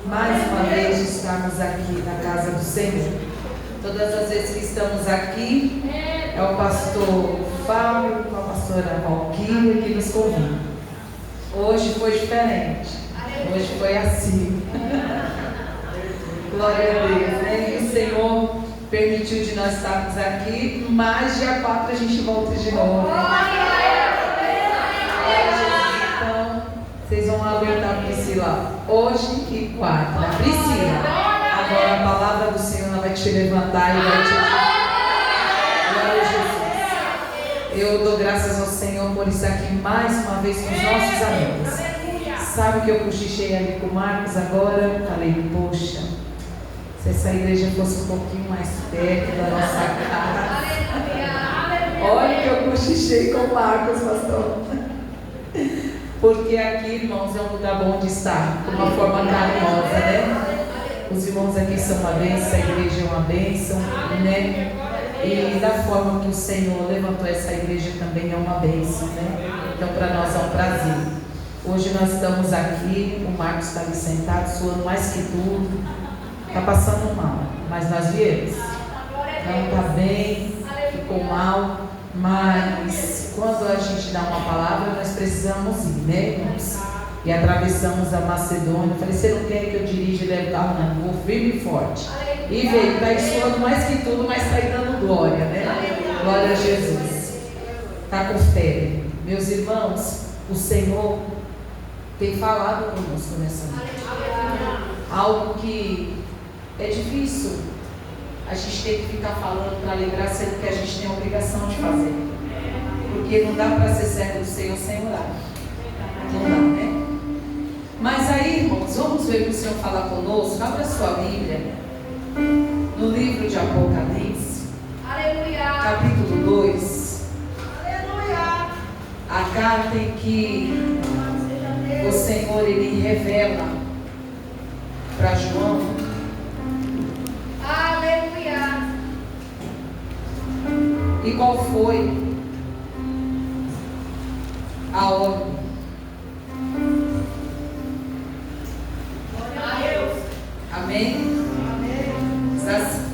mais uma vez de estarmos aqui na casa do Senhor. Todas as vezes que estamos aqui, é o pastor Fábio com a pastora Valquíria que nos convida. Hoje foi diferente, hoje foi assim. Glória a Deus, né? E o Senhor permitiu de nós estarmos aqui, mas dia 4 a gente volta de novo. Então, vocês vão aguentar a Priscila hoje e quarta. Priscila, agora a palavra do Senhor ela vai te levantar e vai te Glória a Jesus. Eu dou graças ao Senhor por estar aqui mais uma vez com os nossos amigos. Sabe que eu cochichei ali com o Marcos agora? Falei, poxa, se essa igreja fosse um pouquinho mais perto da nossa casa. Olha que eu cochichei com o Marcos, pastor. Porque aqui, irmãos, é um lugar bom de estar, de uma forma carinhosa, né? Os irmãos aqui são uma bênção, a igreja é uma bênção, né? E da forma que o Senhor levantou essa igreja também é uma bênção, né? Então, para nós é um prazer. Hoje nós estamos aqui, o Marcos está ali sentado, suando mais que tudo, está passando mal, mas nós viemos. Não está bem, ficou mal. Mas quando a gente dá uma palavra, nós precisamos ir, né, irmãos? E atravessamos a Macedônia. Eu falei, você não quer que eu dirija e leve o carro? Não, vou firme e forte. E veio, está aí suando mais que tudo, mas está aí dando glória, né? Glória a Jesus. Está com fé. Meus irmãos, o Senhor tem falado conosco nessa noite. Algo que é difícil a gente tem que ficar falando para lembrar, sendo que a gente tem a obrigação de fazer. Porque não dá para ser servo do Senhor sem orar. Não dá, né? Mas aí, irmãos, vamos ver o que o Senhor fala conosco. Abra sua Bíblia no livro de Apocalipse. Aleluia. Capítulo 2. Aleluia. A carta em que o Senhor ele revela para João. Aleluia. E qual foi a ordem? Amém? Amém. Assim.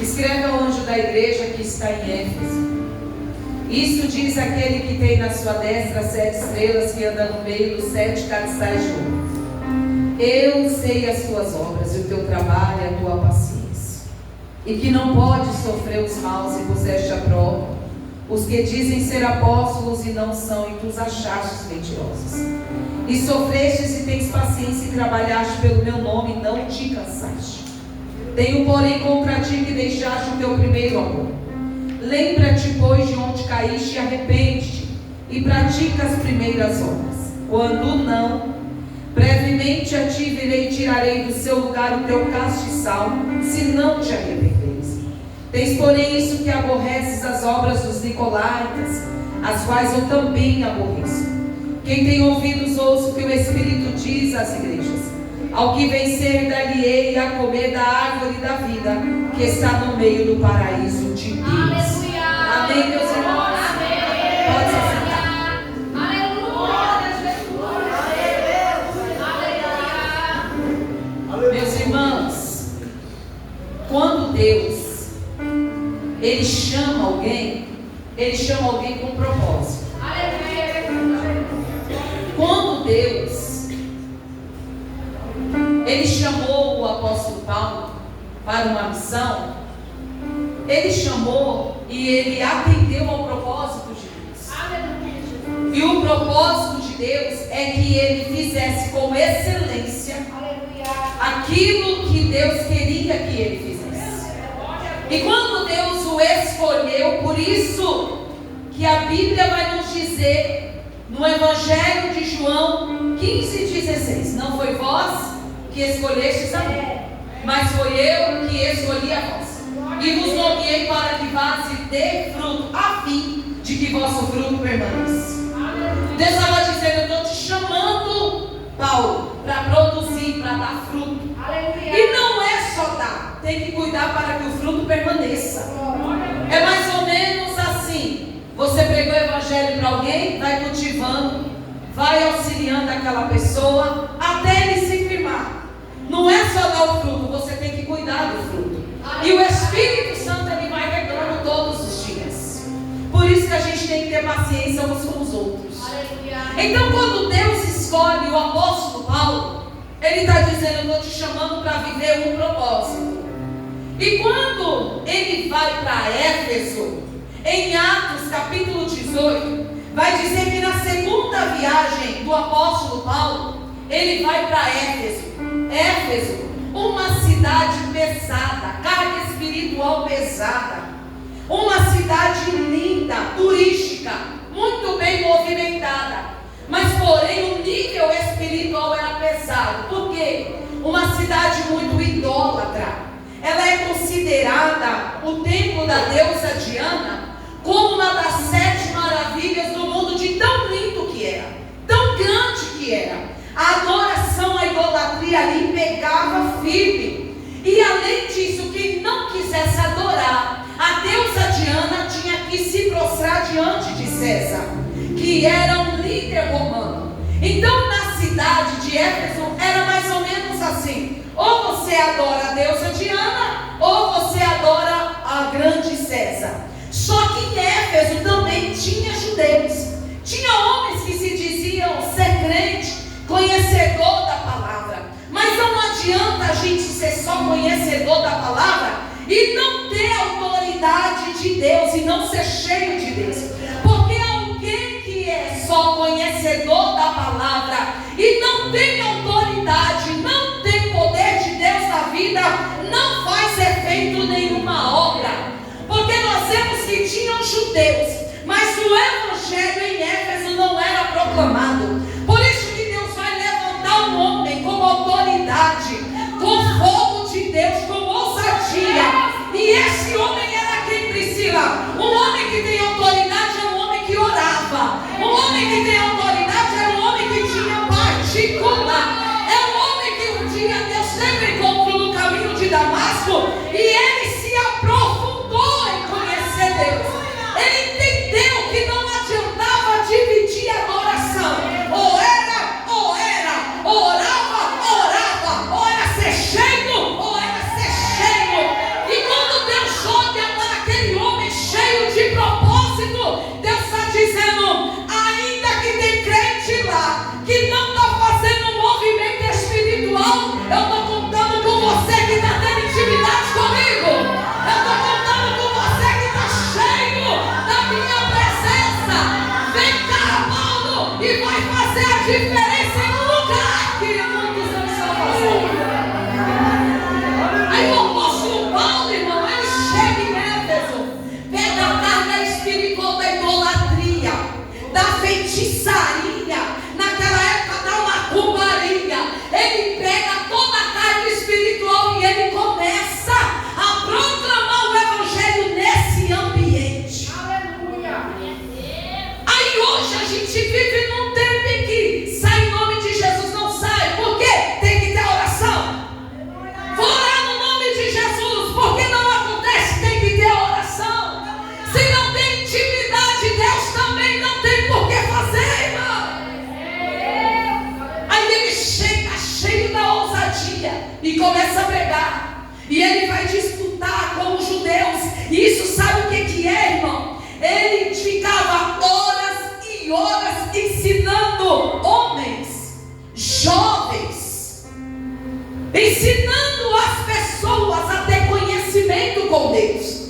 Escreve ao anjo da igreja que está em Éfeso. Isto diz aquele que tem na sua destra 7 estrelas, que anda no meio dos 7 castiçais de ouro. Eu sei as tuas obras, e o teu trabalho e a tua paciência, e que não podes sofrer os maus e puseste à prova os que dizem ser apóstolos e não são, e tu os achastes mentirosos. E sofrestes e tens paciência e trabalhaste pelo meu nome e não te cansaste. Tenho, porém, contra ti que deixaste o teu primeiro amor. Lembra-te, pois, de onde caíste e arrepende-te, e pratica as primeiras obras. Quando não, brevemente a ti virei e tirarei do seu lugar o teu castiçal, se não te arrependeres. Tens, porém, isso que aborreces as obras dos nicolaítas, as quais eu também aborreço. Quem tem ouvidos, ouça o que o Espírito diz às igrejas. Ao que vencer, dar-lhe-ei a comer da árvore da vida, que está no meio do paraíso de Deus. Aleluia. Amém, meus irmãos? Amém. Pode se sentar. Aleluia. Meus irmãos, quando Deus Ele chama alguém com um propósito. Quando Deus Ele chamou o apóstolo Paulo para uma missão, Ele chamou e Ele atendeu ao propósito de Deus. E o propósito de Deus é que Ele fizesse com excelência aquilo que Deus queria que Ele fizesse. E quando Deus o escolheu, por isso que a Bíblia vai nos dizer no Evangelho de João 15:16: não foi vós que escolhestes a mim, mas foi eu que escolhi a vós, e vos nomeei para que vás e dê fruto, a fim de que vosso fruto permaneça. Deus estava dizendo: eu estou te chamando, Paulo, para produzir, para dar fruto. E não é só dar, tem que cuidar para que o fruto permaneça. É mais ou menos assim: você pregou o evangelho para alguém, vai cultivando, vai auxiliando aquela pessoa até ele se firmar. paciência uns com os outros. Então, quando Deus escolhe o apóstolo Paulo, Ele está dizendo: eu estou te chamando para viver um propósito. E quando ele vai para Éfeso, em Atos capítulo 18, vai dizer que na segunda viagem do apóstolo Paulo, ele vai para Éfeso. Éfeso, uma cidade pesada, carga espiritual pesada, uma cidade linda, turística, muito bem movimentada, mas porém o nível espiritual era pesado. Por quê? Uma cidade muito idólatra. Ela é considerada, o templo da deusa Diana, como uma das 7 maravilhas do mundo, de tão lindo que era, tão grande que era. A adoração, a idolatria ali pegava firme. E além disso, quem não quisesse adorar a deusa Diana tinha que se prostrar diante de César, que era um líder romano. Então na cidade de Éfeso era mais ou menos assim: ou você adora a deusa Diana, ou você adora a grande César. Só que em Éfeso também tinha judeus, tinha homens que se diziam ser crente, conhecedor da palavra. Mas não adianta a gente ser só conhecedor da palavra e não ter autoridade de Deus e não ser cheio de Deus. Porque alguém que é só conhecedor da palavra e não tem autoridade, não tem poder de Deus na vida, não faz efeito nenhuma obra. Porque nós vemos que tinham judeus, mas o evangelho em Éfeso não era proclamado. Por isso que Deus vai levantar um homem com autoridade, com fogo de Deus, com ousadia. E esse homem era quem, Priscila? Um homem que tem autoridade é um homem que orava. Um homem que tem autoridade é um homem que tinha particular. É um homem que um dia Deus teve encontro no caminho de Damasco e ele se aprofundou em conhecer Deus. Ele entendeu que não adiantava dividir a adoração. Ou orava, ou era ser cheio, ou era ser cheio. E quando Deus olha para aquele homem cheio de propósito, Deus está dizendo: ainda que tem crente lá que não está fazendo um movimento espiritual, eu estou contando com você que está tendo intimidade comigo. Eu estou contando com você que está cheio da minha presença. Vem cá, Paulo, e vai fazer a diferença no lugar que muitos não estão fazendo. Aí o apóstolo Paulo, irmão, ele chega em Éfeso, pega a carga espiritual da idolatria, da feitiçaria, naquela época da macumbaria. Ele pega toda a carga espiritual e ele começa a proclamar o evangelho nesse ambiente. Aleluia. Aí hoje a gente vive num tempo em que sai em nome de Jesus, não sai. Por quê? Tem que ter oração. Vou orar no nome de Jesus. Por que não acontece? Tem que ter oração. Se não tem intimidade, Deus também não tem por que fazer, irmão. Aí ele chega cheio da ousadia e começa a pregar. E ele vai disputar com os judeus. E isso sabe o que é, irmão? Ele ficava horas e horas ensinando homens, jovens, ensinando as pessoas a ter conhecimento com Deus.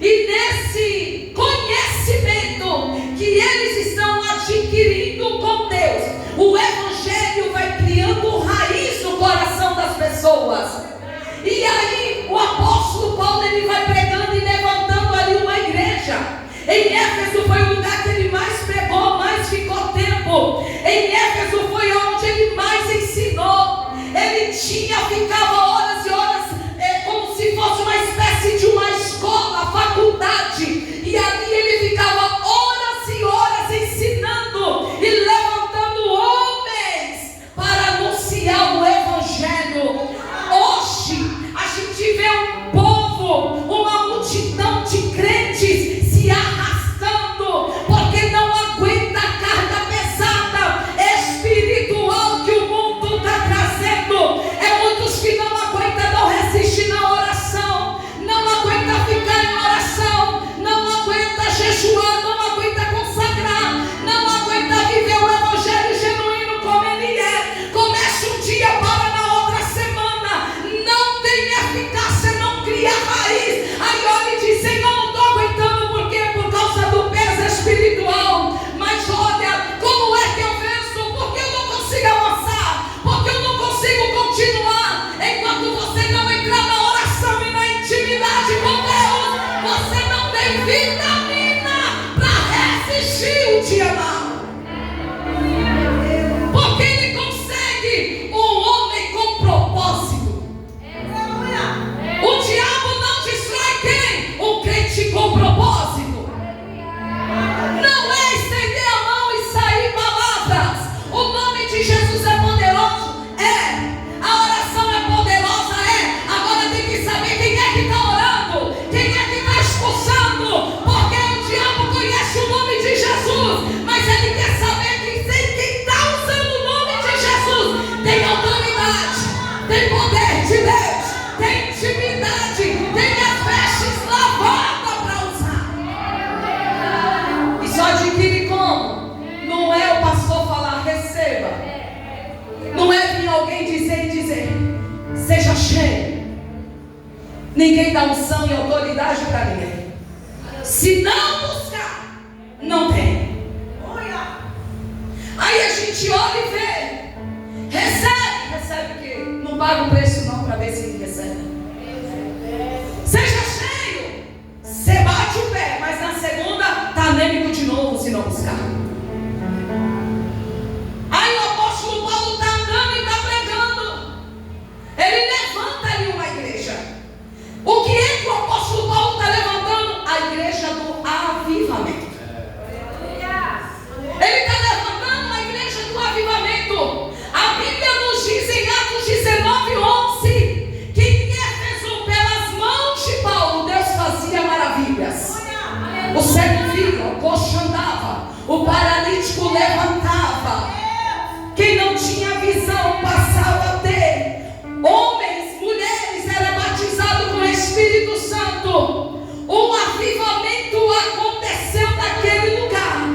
E nesse conhecimento que eles estão adquirindo com Deus, o evangelho vai criando raiz no coração das pessoas. E aí o apóstolo Paulo, ele vai pregando e levantando ali uma igreja. Em Éfeso foi o lugar que ele mais pregou, mais ficou tempo. Em Éfeso foi onde ele mais ensinou. Ele ficava horas e horas, como se fosse uma espécie de uma escola, faculdade. E ali ele ficava horas e horas ensinando e levantando homens para anunciar o evangelho. Hoje a gente vê um povo, uma multidão de crentes se arrastando, porque não aguenta a carga pesada espiritual que o mundo está trazendo. É muitos que não aguentam, não resistem na oração, não aguenta ficar em oração, não tem intimidade, tem as vestes lavadas para usar. E só adquire como? Não é o pastor falar, receba. Não é vir alguém dizer, seja cheio. Ninguém dá unção e autoridade para ninguém. Se não buscar, não tem. Aí a gente olha e vê. Recebe o quê? Não paga o preço não para ver se ele recebe. Seja cheio. Você bate o pé, mas na segunda está anêmico de novo se não buscar. Aí o apóstolo Paulo está andando e está pregando. Ele levanta ali uma igreja. O que é que o apóstolo Paulo está levantando? A igreja do avivamento. Ele está levantando a igreja do avivamento. A Bíblia nos diz em Atos 19:11 que em Éfeso, pelas mãos de Paulo, Deus fazia maravilhas. O cego via, o coxo andava, o paralítico levantava. Quem não tinha visão passava a ter. Homens, mulheres eram batizados com o Espírito Santo. Um avivamento aconteceu naquele lugar.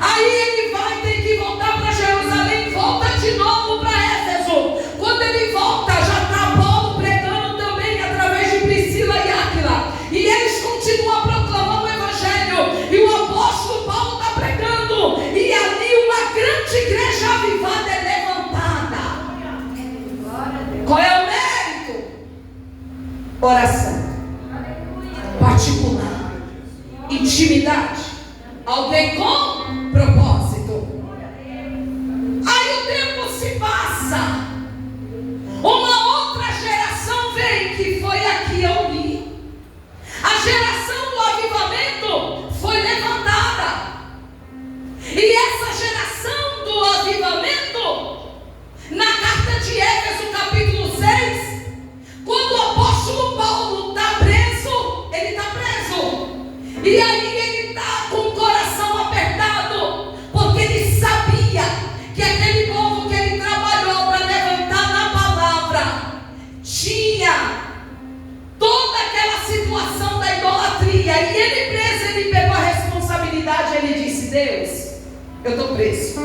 Aí ele vai ter que voltar para Jerusalém, volta de novo para Éfeso. Quando ele volta, já está Paulo pregando também através de Priscila e Áquila. E eles continuam proclamando o Evangelho. E o apóstolo Paulo está pregando. E ali uma grande igreja avivada é levantada. Qual é o mérito? Oração particular, intimidade, alguém com propósito. Aí o tempo se passa, uma outra geração vem, que foi a que eu li. A geração do avivamento foi levantada. E essa geração do avivamento, na carta de Éfeso capítulo 6, quando o apóstolo Paulo está preso, ele está preso. E aí ele está com o coração apertado, porque ele sabia que aquele povo que ele trabalhou para levantar na palavra tinha toda aquela situação da idolatria. E ele preso, ele pegou a responsabilidade. Ele disse: Deus, eu estou preso.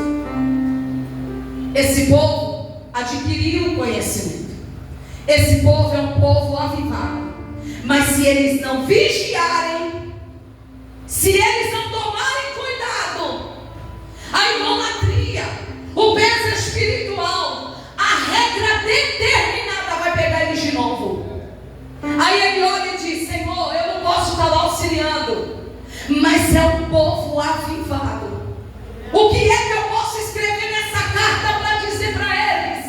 Esse povo adquiriu o conhecimento. Esse povo é um povo avivado. Mas se eles não vigiarem, se eles não tomarem cuidado, a idolatria, o peso espiritual, a regra determinada vai pegar eles de novo. Aí ele olha e diz: Senhor, eu não posso estar lá auxiliando, mas é um povo avivado. O que é que eu posso escrever nessa carta para dizer para eles?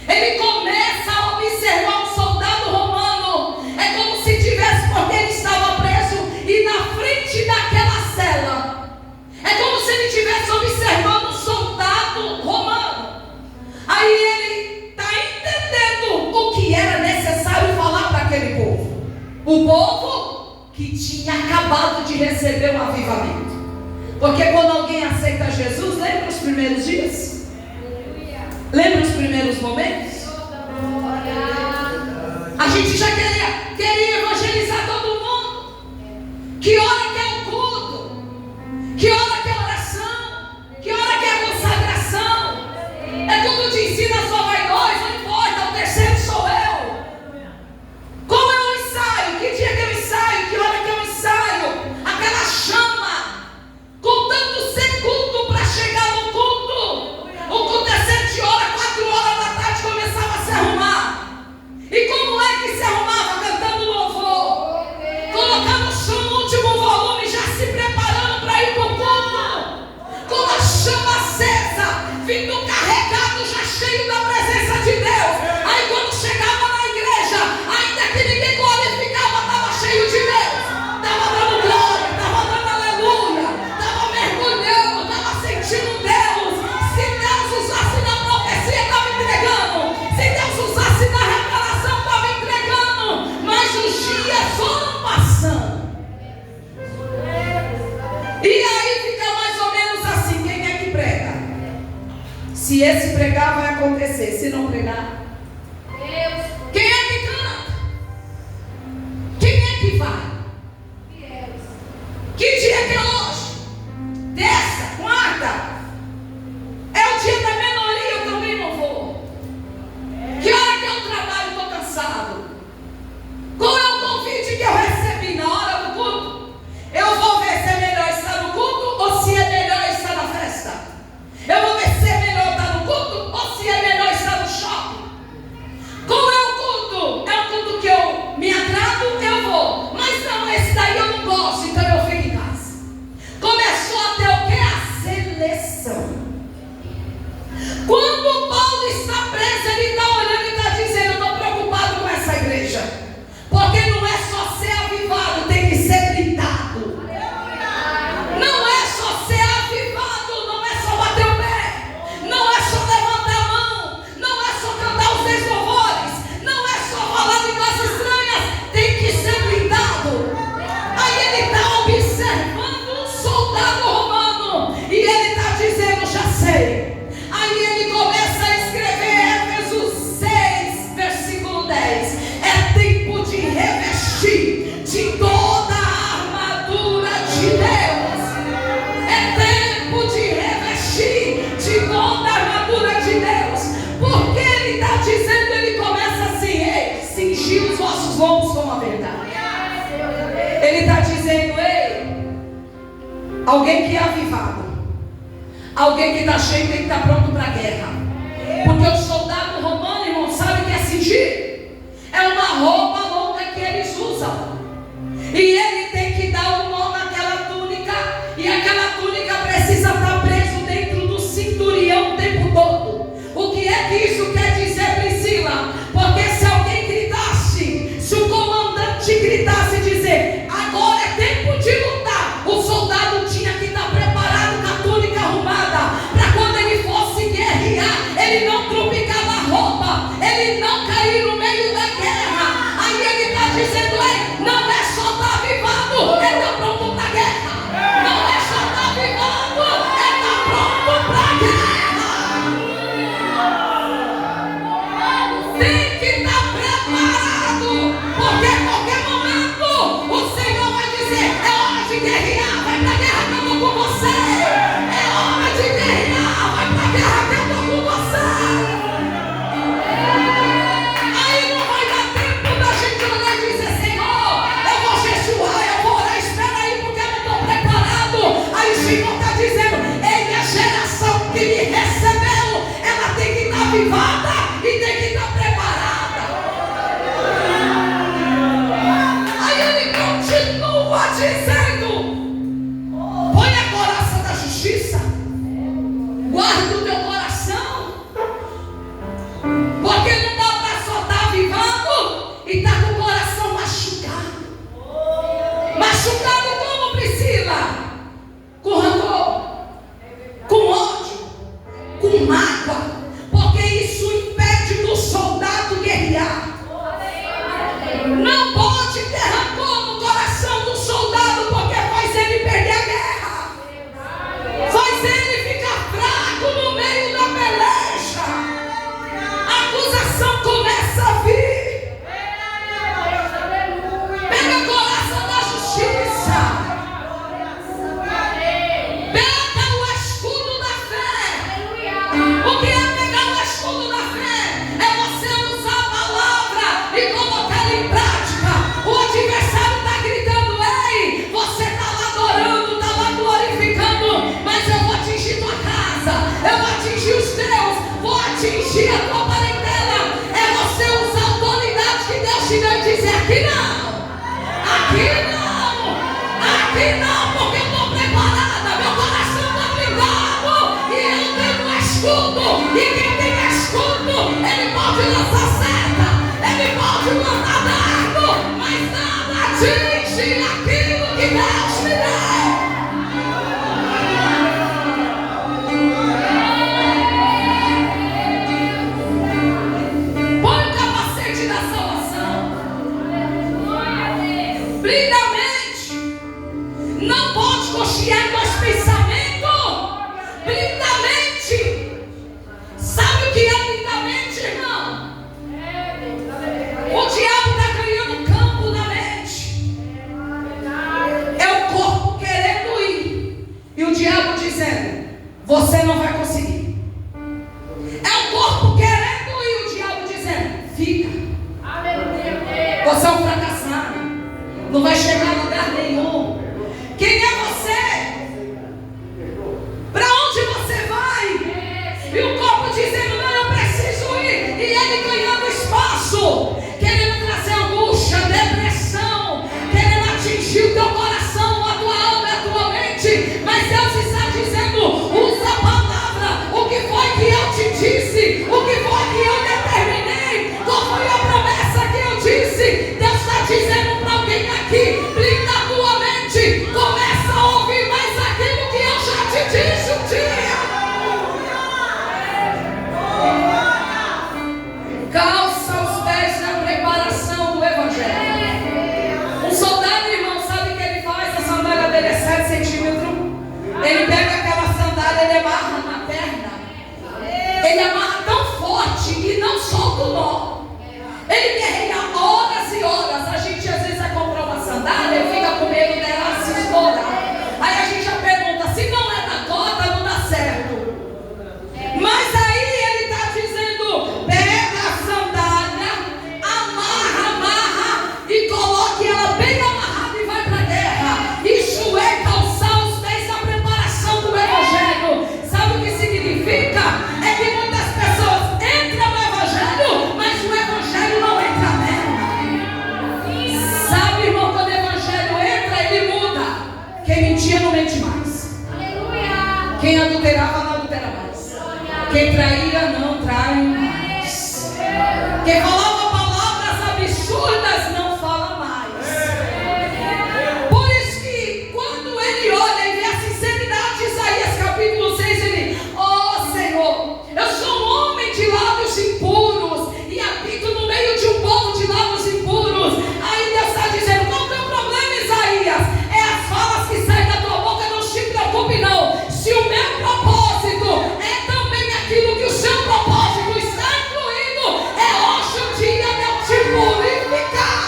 Ele começa a observar um soldado romano. É como se tivesse, porque ele estava preso e na frente daquela cela, é como se ele estivesse observando um soldado romano. Aí ele está entendendo o que era necessário falar para aquele povo. O povo que tinha acabado de receber um avivamento. Porque quando alguém aceita Jesus, lembra os primeiros dias? Lembra os primeiros momentos? A gente já queria evangelizar todo mundo. Que hora que é o culto? Que hora que é a oração? Que hora que é a consagração? É tudo de ensina, só vai nós, não importa, o terceiro sou eu. Como eu ensaio? Que dia que eu ensaio? Que hora que eu ensaio? Aquela chama, contando ser culto para chegar no culto. O culto é 7 horas, 4 horas da tarde começava a se arrumar. E como é que se arrumava? Cantando louvor, colocando o som no último volume, já se preparando para ir para o culto, com a chama acesa, vindo carregado, já cheio da presença de Deus. Aí quando chegava na igreja, ainda que ninguém glorificava, estava cheio de Deus, estava dando glória, estava dando aleluia, estava mergulhando, estava sentindo Deus. Se Deus usasse na profecia, estava entregando. Se Deus usasse na revelação, estava entregando. Mas os dias foram passando. E aí fica mais ou menos assim: quem é que prega? Se esse pregar, vai acontecer. Se não pregar, quem é que canta? vai. Que dia que é hoje? Terça, quarta. É o dia da menoria, eu também não vou. Que hora que eu trabalho, estou cansado. Qual é o convite que eu recebi na hora do culto? Eu vou ver se é melhor estar no culto ou se é melhor estar na festa. Eu vou ver se é melhor estar no culto ou se é melhor estar no shopping. Qual é o culto? É um culto que eu me agrado, eu vou. Mas não, esse daí eu não gosto, então eu fico em casa. Começou a ter o que? A seleção. Quando Paulo está preso, ele está olhando e está dizendo: eu estou preocupado com essa igreja. Porque não é só ser avivado, tem que ser blindado. Não é só ser avivado, não é só bater o pé, não é só levantar a mão, não é só cantar os 10 louvores, não é só falar línguas estranhas, tem que ser blindado. Aí ele está observando um soldado romano e ele está dizendo: já sei. Aí ele começa a escrever Éfesos 6, versículo 10. É tempo de revestir de toda a armadura de Deus. É tempo de revestir de toda a armadura de Deus. Porque ele está dizendo, ele começa assim: ei, cingi os vossos lombos com a verdade. Ele está dizendo: ei, alguém que é avivado, alguém que está cheio tem que estar pronto para a guerra. Porque o soldado romano, irmão, sabe o que é cingir? É uma roupa longa que eles usam. E ele tem que dar um nó naquela túnica. E aquela túnica precisa estar preso dentro do cinturão o tempo todo. O que é que isso quer dizer, Priscila? Porque se alguém gritasse, se o comandante gritasse e dizer: agora é tempo de lutar, o soldado tinha que estar preparado com a túnica arrumada, para quando ele fosse guerrear, ele não tropeçasse fica. Você é um fracassado. Não vai chegar a lugar nenhum. Quem é você? Para onde você vai? E o corpo dizendo, não, eu preciso ir. E ele ganhando espaço, querendo trazer angústia, depressão, querendo atingir o teu coração, a tua alma, a tua mente. Mas Deus está dizendo, usa a palavra. O que foi que eu te disse? O que foi que eu determinei? Qual foi a promessa que eu disse? Deus está dizendo para alguém aqui, blinda a tua mente, começa a ouvir mais aquilo que eu já te disse um dia. Calça os pés na preparação do Evangelho. Um soldado, irmão, sabe o que ele faz? A sandália dele é 7 centímetros. Ele pega aquela sandália, ele amarra na perna. Ele amarra tão forte que não solta o nó. Ele guerreia horas e horas. A gente às vezes vai comprar uma sandália e fica com medo dela se estourar. Aí a gente já pergunta, se não é da cota, não dá certo. Mas aí ele está dizendo, pega a sandália, amarra e coloque ela bem amarrada e vai para a guerra. Isso é calçar os pés na preparação do Evangelho. Sabe o que significa? É que muitas pessoas entram no Evangelho, mas o Evangelho não entra nela. Sabe, irmão, quando o Evangelho entra, ele muda. Quem mentia não mente mais. Quem adulterava não adultera mais. Quem traía não trai mais. Quem falava palavras absurdas não fala mais. Por isso que quando ele olha e vê a sinceridade de Isaías capítulo 6, ele, ó Senhor, eu sou um homem de lábios impuros e habito no meio de um povo de lábios impuros. Aí Deus está dizendo, qual é o teu problema, Isaías? É as falas que saem da tua boca, não se preocupe não. Se o meu propósito é também aquilo que o seu propósito está incluindo, é hoje o dia de eu te purificar.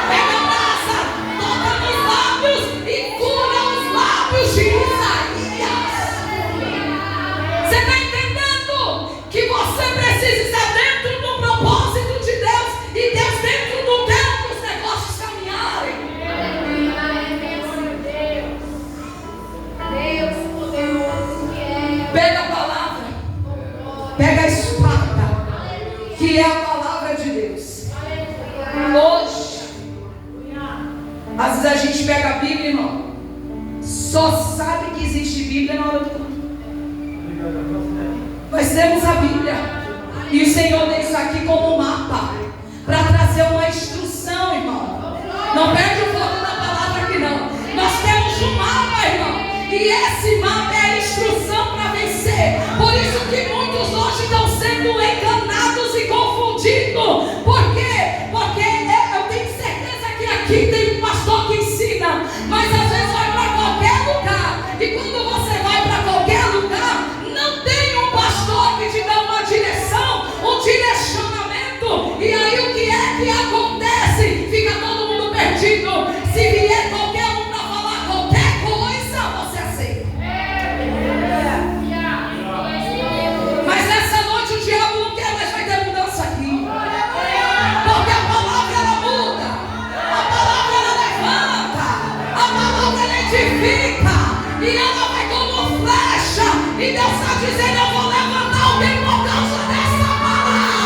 Pega a braça, toca nos lábios e cura os lábios de Isaías. Você está entendendo que você precisa estar dentro do propósito de Deus e Deus dentro do teu para os negócios caminharem. Pega a palavra, pega a espada, que é a palavra de Deus. Hoje, às vezes a gente pega a Bíblia, irmão, só sabe que existe Bíblia na hora do culto. Nós temos a Bíblia e o Senhor deu isso aqui como um mapa para trazer uma instrução, irmão. Não perde o foco da palavra aqui não. Nós temos um mapa, irmão, e esse mapa é a instrução para vencer. Por isso que muitos hoje estão sendo enganados e confundidos. Por quê? Porque eu tenho certeza que aqui tem um pastor que ensina, mas às vezes vai para qualquer lugar. E quando você vai para qualquer lugar, não tem um pastor que te dá uma direção, um direcionamento. E aí o que é que acontece? Fica todo mundo perdido. Se vier qualquer um para falar qualquer coisa, você aceita. Mas nessa noite o diabo não quer, mas vai ter mudança aqui. Porque a palavra ela muda, a palavra ela levanta, a palavra ela edifica, e ela vai como flecha. E Deus está dizendo, eu vou levantar alguém por causa dessa palavra.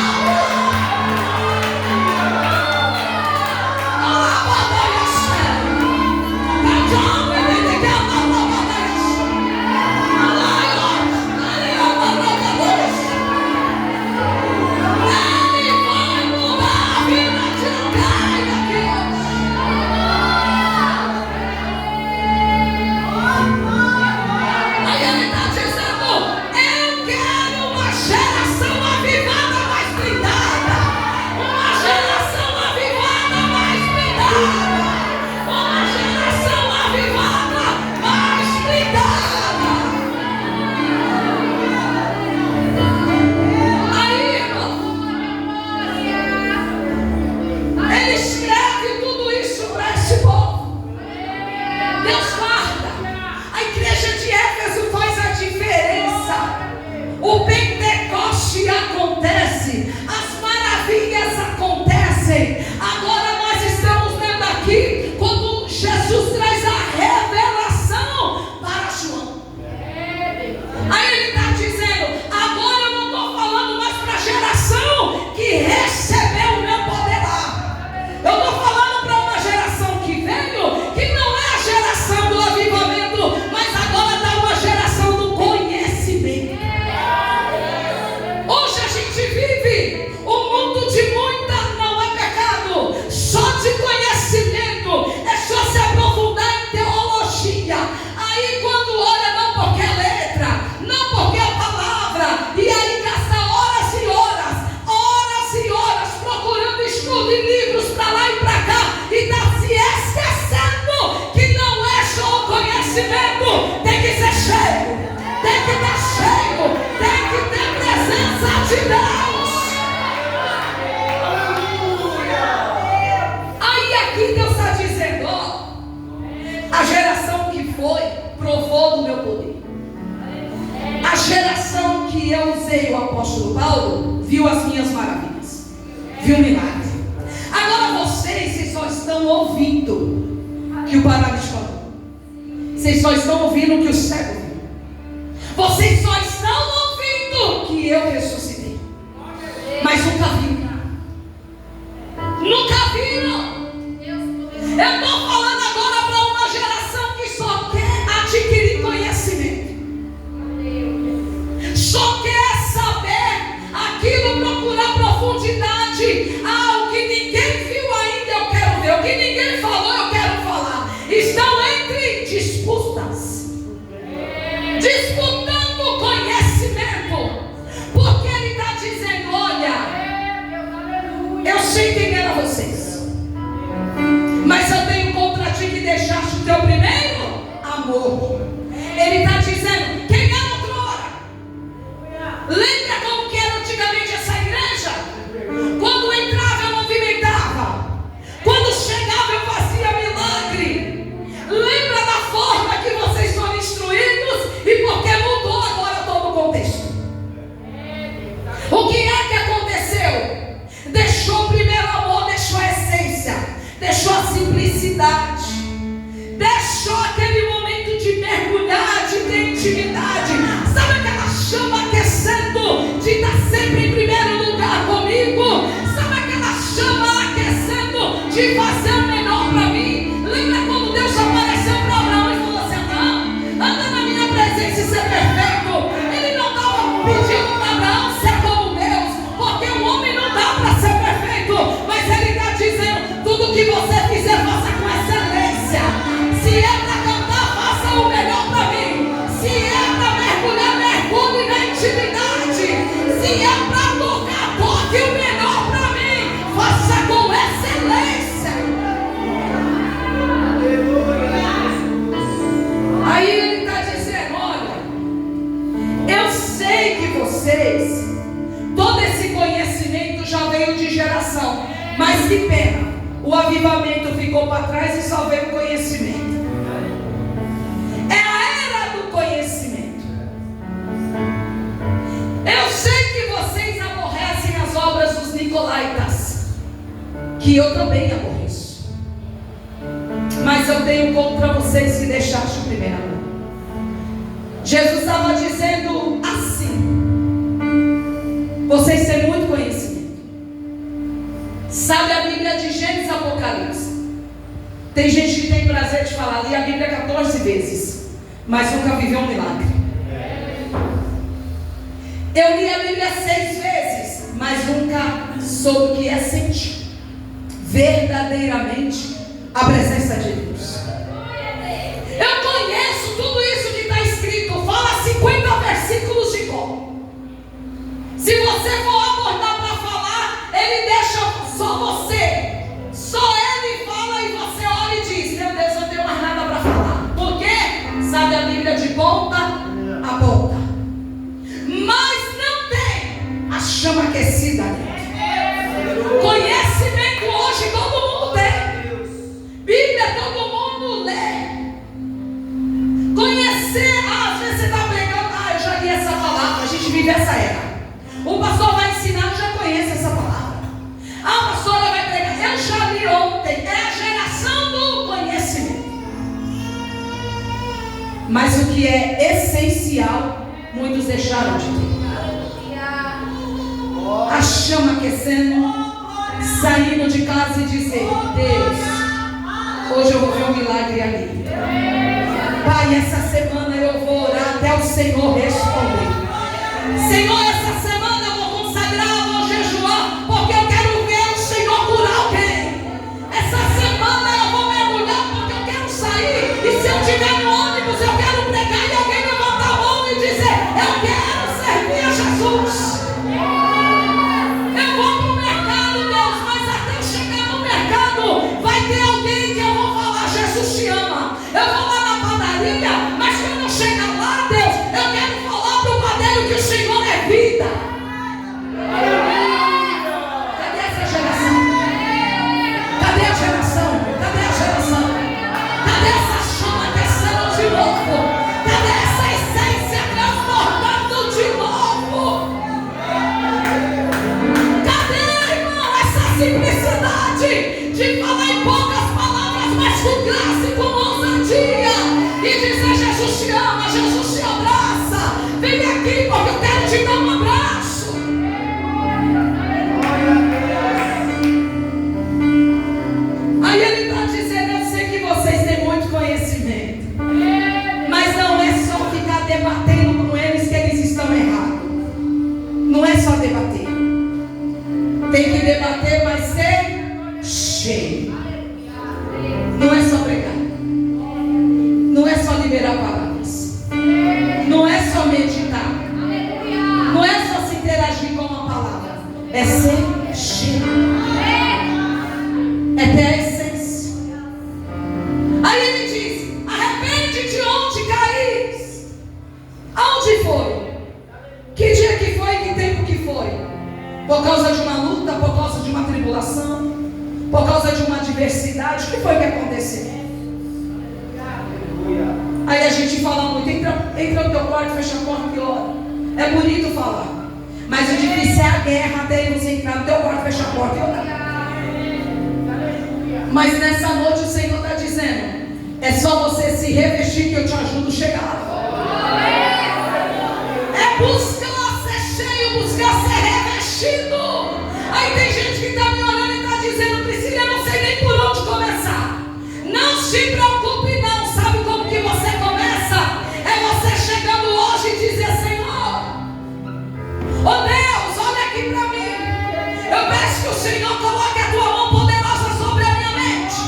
monte de livros para lá e para cá e está se esquecendo que não é só o conhecimento, tem que ser cheio, tem que estar cheio, tem que ter presença de Deus. Aí aqui Deus está dizendo, ó, a geração que foi provou do meu poder. A geração que eu usei o apóstolo Paulo viu as minhas maravilhas, viu milagres. Agora vocês só estão ouvindo que o paralítico falou. Vocês só estão ouvindo que o cego viu. Vocês só estão ouvindo que eu ressuscitei. Mas nunca viram. Nunca viram. Eu estou falando agora para uma geração que só quer adquirir conhecimento. Só quer saber aquilo, procurar profundidade. Ah, o que ninguém viu ainda eu quero ver. O que ninguém falou eu quero falar. Estão entre disputas, disputando conhecimento. Porque ele está dizendo, olha, eu sei quem era vocês, mas eu tenho contra ti que deixaste o teu primeiro amor. Ele está dizendo, quem era outrora? Lembra como que era antigamente essa igreja? Quando entrava eu movimentava, quando chegava eu fazia milagre. Lembra da forma que vocês foram instruídos e porque mudou agora todo o contexto. O que é que aconteceu? Deixou o primeiro amor, deixou a essência, deixou a simplicidade, deixou aquele momento de mergulhar, de ter intimidade. Sabe aquela chama aquecendo, de estar sempre em primeiro lugar comigo? Sabe aquela chama aquecendo, de fazer o melhor para mim? Lembra quando Deus apareceu para Abraão e falou assim, Abraão, anda na minha presença e ser perfeito? Ele não estava pedindo para Abraão ser como Deus, porque o homem não dá para ser perfeito, mas ele está dizendo, tudo que você fizer, faça com excelência. Se é para cantar, faça o melhor para mim. Se é para mergulhar, mergulhe na intimidade. Se é para tocar, toque o melhor para mim. Faça com excelência. Aí ele está dizendo, olha, eu sei que vocês, todo esse conhecimento já veio de geração, mas que pena, o avivamento ficou para trás e só veio o conhecimento. É a era do conhecimento. Eu sei que vocês aborrecem as obras dos nicolaítas, que eu também aborreço, mas eu tenho contra vocês que deixaste o primeiro amor. Jesus estava dizendo assim, vocês têm muito conhecimento. Sabe a Bíblia de Gênesis e Apocalipse? Tem gente que tem prazer de falar, li a Bíblia 14 vezes, mas nunca viveu um milagre. Eu li a Bíblia 6 vezes, mas nunca soube o que é sentir verdadeiramente a presença de Deus. Eu conheço tudo isso que está escrito, fala 50 versículos de cor. Se você for abordar para falar, ele deixa só você, só ele fala e você olha e diz, meu Deus, eu não tenho mais nada para falar. Por quê? Sabe a Bíblia de ponta a ponta, mas não tem a chama aquecida dentro. Conhecimento hoje todo mundo tem, Bíblia todo mundo lê. Conhecer, às vezes você está pegando, eu já li essa palavra, a gente vive essa era. O pastor vai ensinar, eu já conheço essa palavra. A pastora vai pregar, eu já li ontem. É a geração do conhecimento. Mas o que é essencial, muitos deixaram de ter. A chama aquecendo, saindo de casa e dizer, Deus, hoje eu vou ver um milagre ali. Pai, essa semana eu vou orar até o Senhor responder. Senhor, essa semana eu vou consagrar, eu vou jejuar, porque eu quero ver o Senhor curar alguém. Essa semana eu vou mergulhar, porque eu quero sair. E se eu estiver no ônibus, eu quero pregar e alguém levantar a mão e dizer, eu quero servir a Jesus. Eu vou para o mercado, Deus, mas até chegar simplicidade de falar em poucas palavras, mas com graça e com ousadia, e dizer: Jesus te ama, Jesus te abraça, vem aqui porque eu quero te dar um abraço. Aí ele está dizendo: eu sei que vocês têm muito conhecimento, mas não é só ficar debatendo com eles que eles estão errados. Não é só debater. Tem que debater, mas ser cheio. Não é só pregar. Não é só liberar palavras. Não é só meditar. Não é só se interagir com uma palavra. É ser cheio. É ter a essência. Aí ele diz: arrepende de onde caís. Aonde foi? Que dia que foi? Que tempo que foi? Por causa de uma luta? Por causa de uma tribulação? Por causa de uma adversidade? O que foi que aconteceu? Aí a gente fala muito: entra no teu quarto, fecha a porta e ora. É bonito falar, mas o difícil é a guerra até você entrar no teu quarto, fecha a porta e orar. Mas nessa noite o Senhor está dizendo: é só você se revestir que eu te ajudo a chegar lá. É buscar ser cheio, buscar ser revestido. Aí tem gente que está me olhando e está dizendo: Priscila, eu não sei nem por onde começar. Não se preocupe não. Sabe como que você começa? É você chegando hoje e dizer: Senhor, oh Deus, olha aqui para mim. Eu peço que o Senhor coloque a tua mão poderosa sobre a minha mente.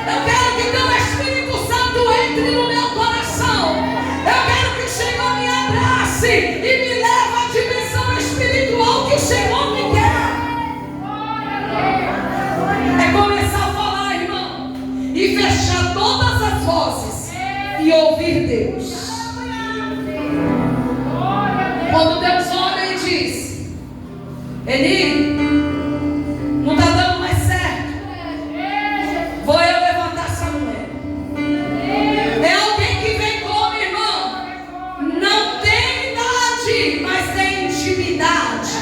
Eu quero que teu Espírito Santo entre no meu coração. Eu quero que o Senhor me abrace e me leve à dimensão espiritual que o Senhor me quer. É começar a falar, irmão, e fechar todas as vozes e ouvir Deus. Quando Deus olha e diz: Eli, não está dando mais certo, vou eu levantar essa mulher. É alguém que vem como, irmão, não tem idade, mas tem intimidade.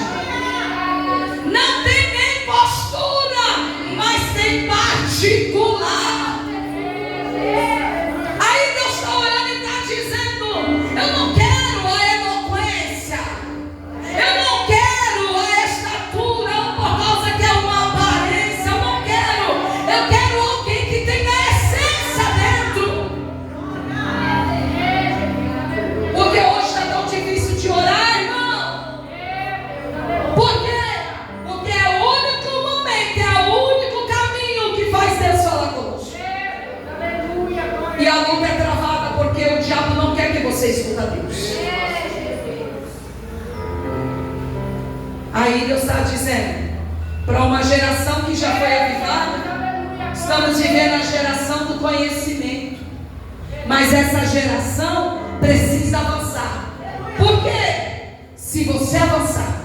Não tem nem postura, mas tem particular. Aí Deus está olhando e está dizendo: eu não quero a eloquência, eu não quero a estatura, por causa que é uma aparência. Eu não quero. Eu quero alguém que tenha a essência dentro. Porque hoje está tão difícil de orar, irmão. Por quê? Porque é o único momento, é o único caminho que faz Deus falar conosco. E a luta é travada porque o diabo não quer que você escuta Deus. Aí Deus está dizendo para uma geração que já foi avivada: estamos vivendo a geração do conhecimento, mas essa geração precisa avançar. Por quê? Se você avançar,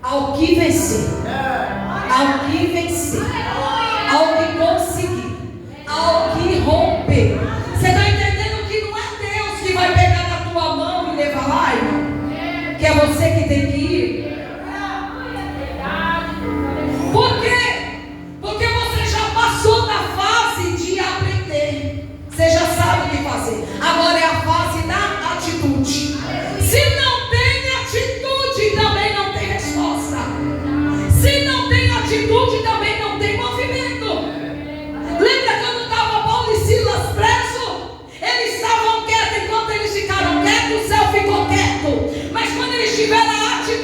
ao que vencer, ao que vencer, ao que conseguir, ao que romper. Você está entendendo que não é Deus que vai pegar na tua mão e levar lá, irmão? Que é você que tem que ir. Por quê? Porque você já passou da fase de aprender. Você já sabe o que fazer. Agora é a fase da atitude. Se não tem atitude, também não tem resposta. Se não tem atitude, também não tem movimento. Lembra quando estava Paulo e Silas presos? Eles estavam quietos. Enquanto eles ficaram quietos, o céu ficou quieto. Mas quando eles tiveram a atitude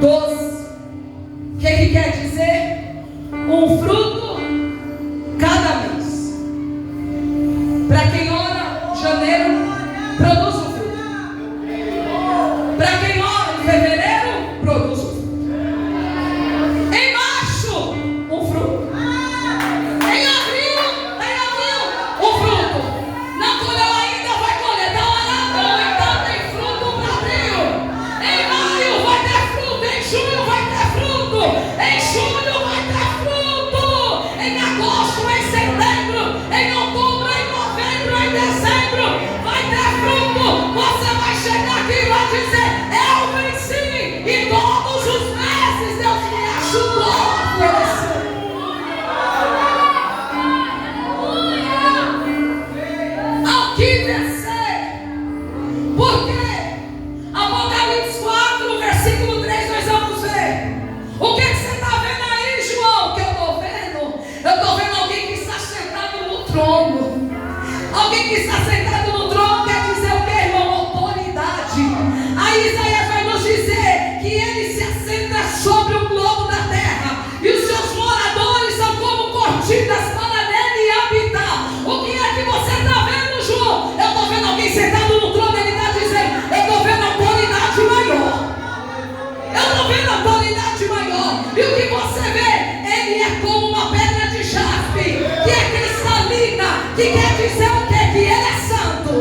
12. O que quer dizer? Um fruto cada mês. Para quem ora, janeiro produz um fruto. Para quem ora em fevereiro, produz um fruto. Em março, um fruto. Em abril, um fruto. Não colheu ainda, vai colher. Está orando, então tem fruto para abril. Em maio vai ter fruto. Em junho vai ter fruto. Em julho vai ter fruto. Em agosto, em setembro, em outubro, em novembro, em dezembro vai ter fruto. Você vai chegar aqui e vai dizer: eu venci. E todos os meses Deus me ajudou a florescer. Ao que vencer? Porque Apocalipse 4, versículo 3, nós vamos ver. O que você está vendo aí, João? O que eu estou vendo? Eu estou vendo alguém que está sentado no trono. Alguém que está sentado no trono quer dizer o que, irmão? Autoridade. Aí Isaías vai nos dizer que ele se assenta sobre o globo da terra e os seus moradores são como cortinas para nele habitar. O que é que você está vendo, João? Eu estou vendo alguém sentado no trono. Ele está dizendo: eu estou vendo autoridade maior. Eu estou vendo autoridade maior. E o que você vê? Ele é como uma pedra de jaspe, que é cristalina, que quer dizer o quê? Que ele é santo.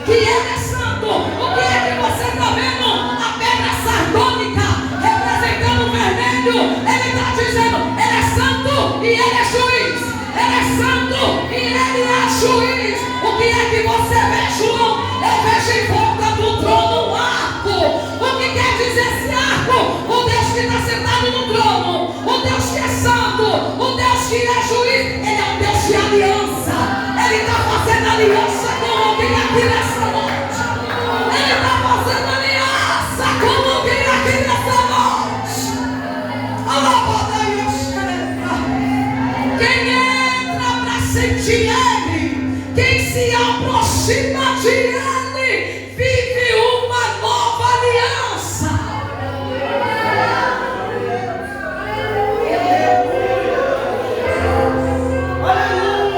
Que ele é santo. O que é que você está vendo? A pedra sardônica, representando o vermelho. Ele está dizendo: ele é santo e ele é juiz. Ele é santo e ele é juiz. O que é que você vê, João? Eu vejo em volta do trono um arco. O que quer dizer esse arco? O Deus que está sentado no trono, o Deus que é santo, o Deus que é juiz, ele é um Deus de aliança. Ele está fazendo aliança com alguém aqui nessa noite. Ele está fazendo aliança com alguém aqui nessa noite. Quem entra para sentir ele, quem se aproxima de ele, vive uma nova aliança.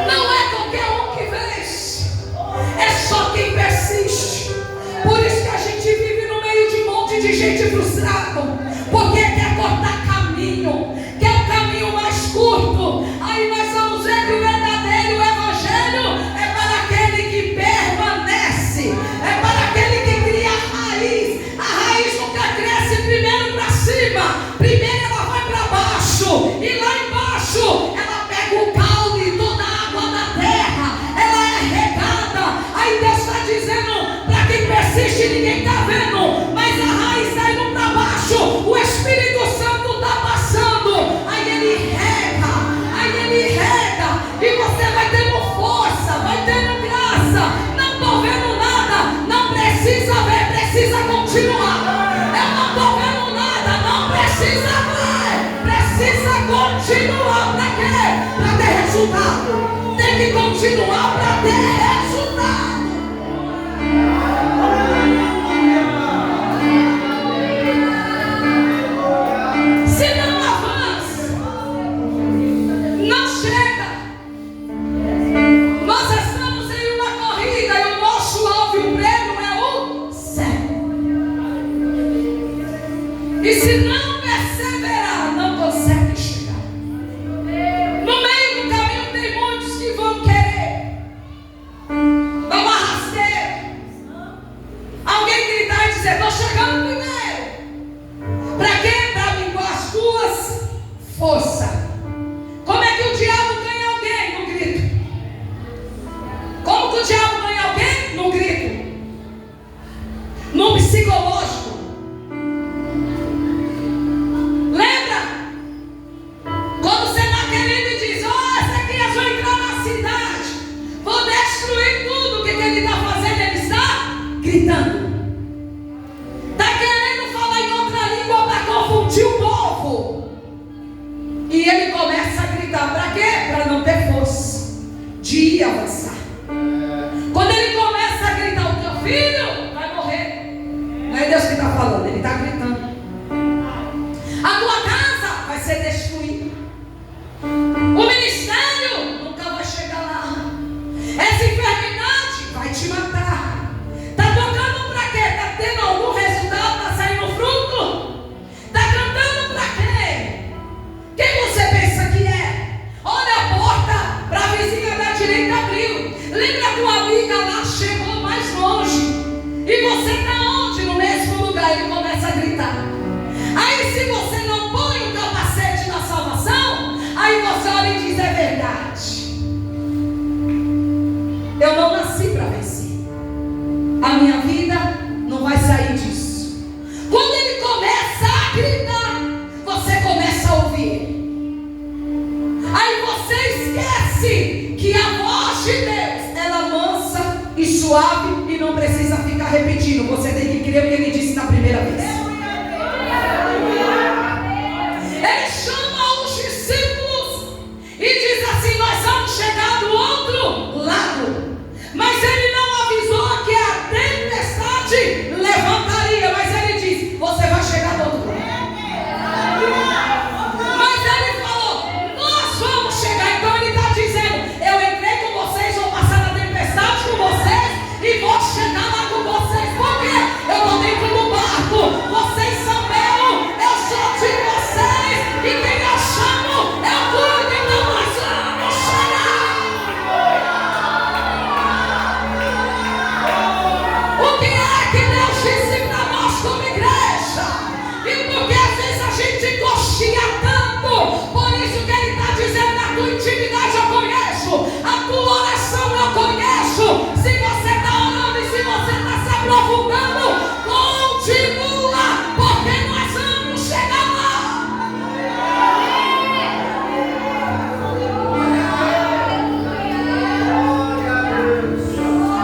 Não é qualquer um que vence, é só quem persiste. Por isso que a gente vive no meio de um monte de gente frustrado, porque quer cortar caminho, quer o caminho mais curto. Aí nós vamos ver que o verdadeiro evangelho é para aquele que permanece, é para aquele que cria raiz. A raiz nunca cresce primeiro para cima, primeiro ela vai para baixo, e lá embaixo ela pega o caule e toda a água da terra, ela é regada. Aí Deus está dizendo para quem persiste: ninguém está vendo, mas a raiz está indo para baixo, o Espírito Santo está passando, aí ele rega, e você vai tendo força, vai tendo graça. Não estou vendo nada, não precisa ver, precisa continuar. Eu não estou vendo nada, não precisa ver, precisa continuar. Para quê? Para ter resultado. Tem que continuar para ter resultado. Se não avança, não chega. Nós estamos em uma corrida e o nosso alvo e o prêmio é o céu. E se não perseverar, não consegue chegar. No meio do caminho tem muitos que vão querer dar uma rasteira. Alguém gritar e dizer: estou chegando primeiro. Para quê? Para minguar as tuas forças. Como é que o diabo ganha alguém? No grito. Como que o diabo ganha alguém? No grito. No psicológico. Lembra? Quando você está querendo e diz: essa aqui eu vou entrar na cidade, vou destruir tudo. O que ele está fazendo? Ele está gritando. Está querendo falar em outra língua para confundir o povo. E ele começa a gritar. Para quê? Para não ter força de avançar. Quando ele começa a gritar: o teu filho vai morrer. Não é Deus que está falando, ele está gritando. acontece que a voz de Deus, ela é mansa e suave e não precisa ficar repetindo. Você tem que crer o que ele disse na primeira vez. Ele chama os discípulos e diz assim: nós vamos chegar do outro lado. Mas ele não avisou que a tempestade levantaria, mas ele diz: você vai chegar do outro lado. Mas ele falou: nós vamos chegar. Então ele está dizendo: eu entrei com vocês, vou passar na tempestade com vocês e vou chegar lá com vocês. Por quê? Eu estou dentro do barco, vocês são meus, eu sou de vocês, e quem eu chamo, eu cuido. Então nós vamos chegar. O que é que Deus disse para nós como igreja? E porque às vezes a gente coxia tanto, por isso que ele está dizendo: a tua intimidade eu conheço, a tua oração eu conheço. Se você está orando e se você está se aprofundando, continua, porque nós vamos chegar lá.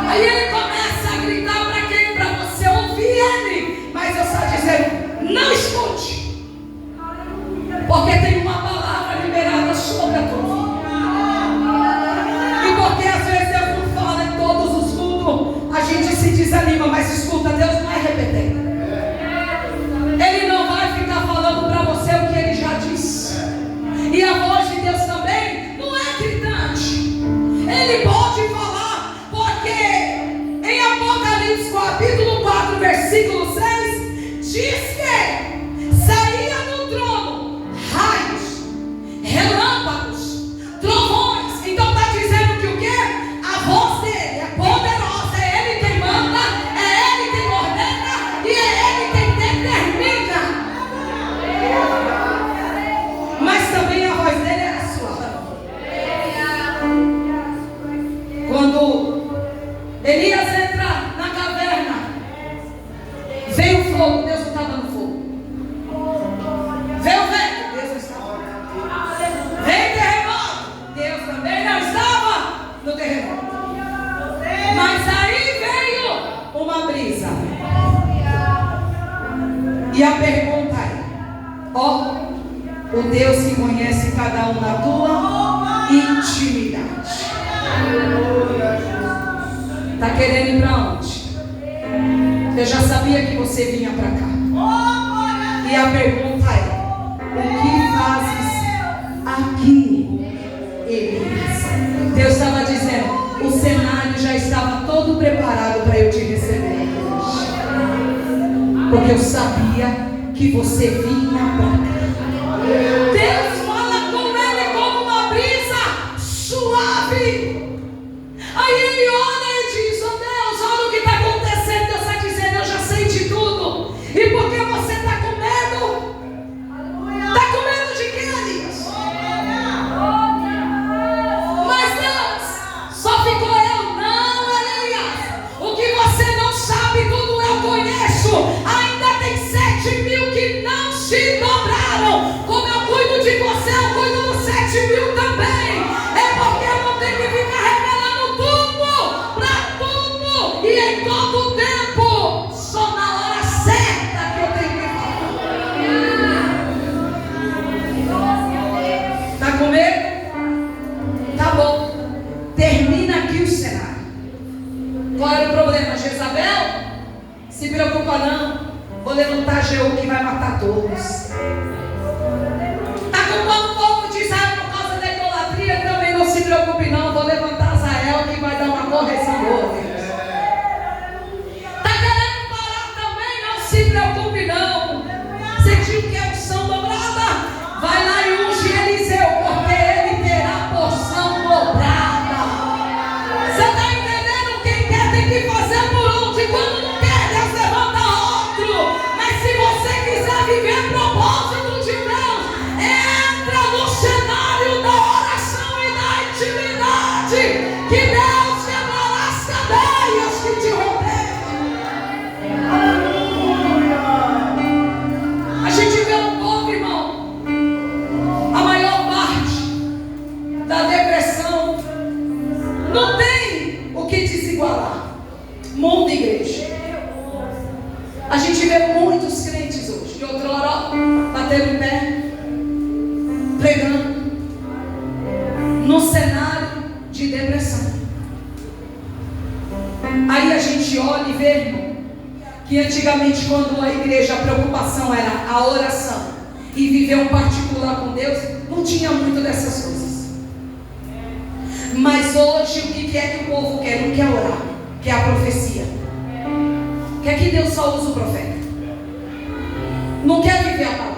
Aí ele começa a gritar para quem? Para você ouvir ele. Mas eu estou dizendo: não escute, porque tem uma palavra liberada sobre a tua vida. E porque às vezes Deus não fala em todos os cultos, a gente se desanima, mas escuta, Deus não é repetente. Ele não vai ficar falando para você o que ele já disse. E a voz de Deus também não é gritante. Ele pode falar, porque em Apocalipse capítulo 4, versículo 6, diz que saía do trono raios, relâmpagos, trovões. Então está dizendo que o quê? A voz dele é poderosa, é ele quem manda, é ele quem ordena e é ele quem determina. Mas também a voz dele era suave. Quando Elias entra na caverna, veio o fogo, Deus não estava no fogo. Veio o vento, Deus não estava. Veio o terremoto, Deus também não estava no terremoto. Mas aí veio uma brisa. E a pergunta é: ó, o Deus que conhece cada um na tua intimidade, está querendo ir para onde? Eu já sabia que você vinha para cá. E a pergunta é: o que fazes aqui, Elias? Deus estava dizendo: o cenário já estava todo preparado para eu te receber aqui hoje, porque eu sabia que você vinha para cá. Deus fala com ele como uma brisa suave. Aí ele olha e diz: oh Deus, olha o que está acontecendo. Deus está dizendo: eu já sei de tudo. E por que você está com medo? Está com medo de quê, Elias? Mas Deus, só ficou eu? Não, Elias. O que você não sabe, tudo eu conheço. Ainda tem 7.000 que não se dobraram. Como eu cuido de você, eu cuido dos 7.000 também. É porque eu não tenho que ficar revelando tudo para tudo e em todo tempo. Só na hora certa que eu tenho que falar. Está com medo? Tá bom. Termina aqui o cenário. Qual era o problema? Jezabel? Se preocupa não. Vou levantar Jeú que vai matar todos. Está culpando o povo de Israel por causa da idolatria? Também não se preocupe não. Vou levantar Israel que vai dar uma correção boa. Está querendo parar também? Não se preocupe não. Sentiu que é unção dobrada? Vai lá e unge Eliseu, porque ele terá porção dobrada. Você está entendendo? Quem quer tem que fazer por onde. Quando não quer, Deus levanta outro. Mas se você quiser viver propósito de Deus, entra no cenário da oração e da intimidade, que Deus quebrará as cadeias. batendo o pé, pregando, num cenário de depressão. Aí a gente olha e vê, irmão, que antigamente, quando a igreja, a preocupação era a oração e viver um particular com Deus, não tinha muito dessas coisas. Mas hoje, o que é que o povo quer? Não quer orar, quer a profecia. Quer que Deus só use o profeta. Não quer viver a palavra.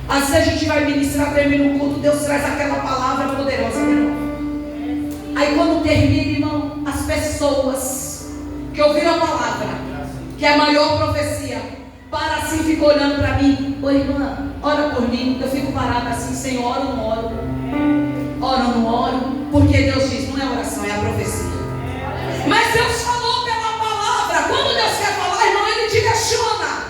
Às vezes a gente vai ministrar, termina o culto, Deus traz aquela palavra poderosa de novo. Aí quando termina, irmão, as pessoas que ouviram a palavra, que é a maior profecia, para assim, fica olhando para mim. Oi, irmã, ora por mim. Eu fico parada assim, Senhor, oro ou não oro? Oro ou não oro? Porque Deus diz, não é oração, é a profecia. Mas Deus falou pela palavra. Quando Deus quer falar, irmão, Ele direciona.